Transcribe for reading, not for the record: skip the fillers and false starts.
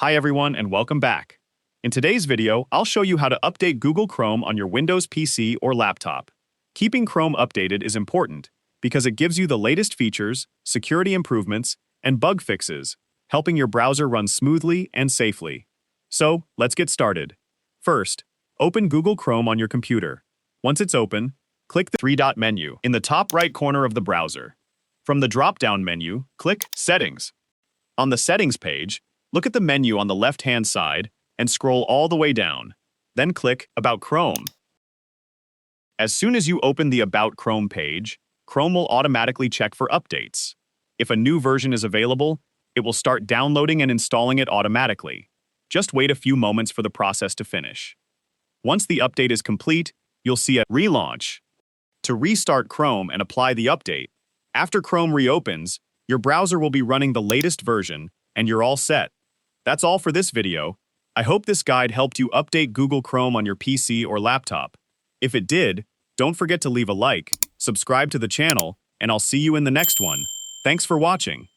Hi everyone and welcome back. In today's video, I'll show you how to update Google Chrome on your Windows PC or laptop. Keeping Chrome updated is important because it gives you the latest features, security improvements, and bug fixes, helping your browser run smoothly and safely. So, let's get started. First, open Google Chrome on your computer. Once it's open, click the three-dot menu in the top right corner of the browser. From the drop-down menu, click Settings. On the Settings page, look at the menu on the left-hand side and scroll all the way down. Then click About Chrome. As soon as you open the About Chrome page, Chrome will automatically check for updates. If a new version is available, it will start downloading and installing it automatically. Just wait a few moments for the process to finish. Once the update is complete, you'll see a Relaunch. To restart Chrome and apply the update, after Chrome reopens, your browser will be running the latest version, and you're all set. That's all for this video. I hope this guide helped you update Google Chrome on your PC or laptop. If it did, don't forget to leave a like, subscribe to the channel, and I'll see you in the next one. Thanks for watching.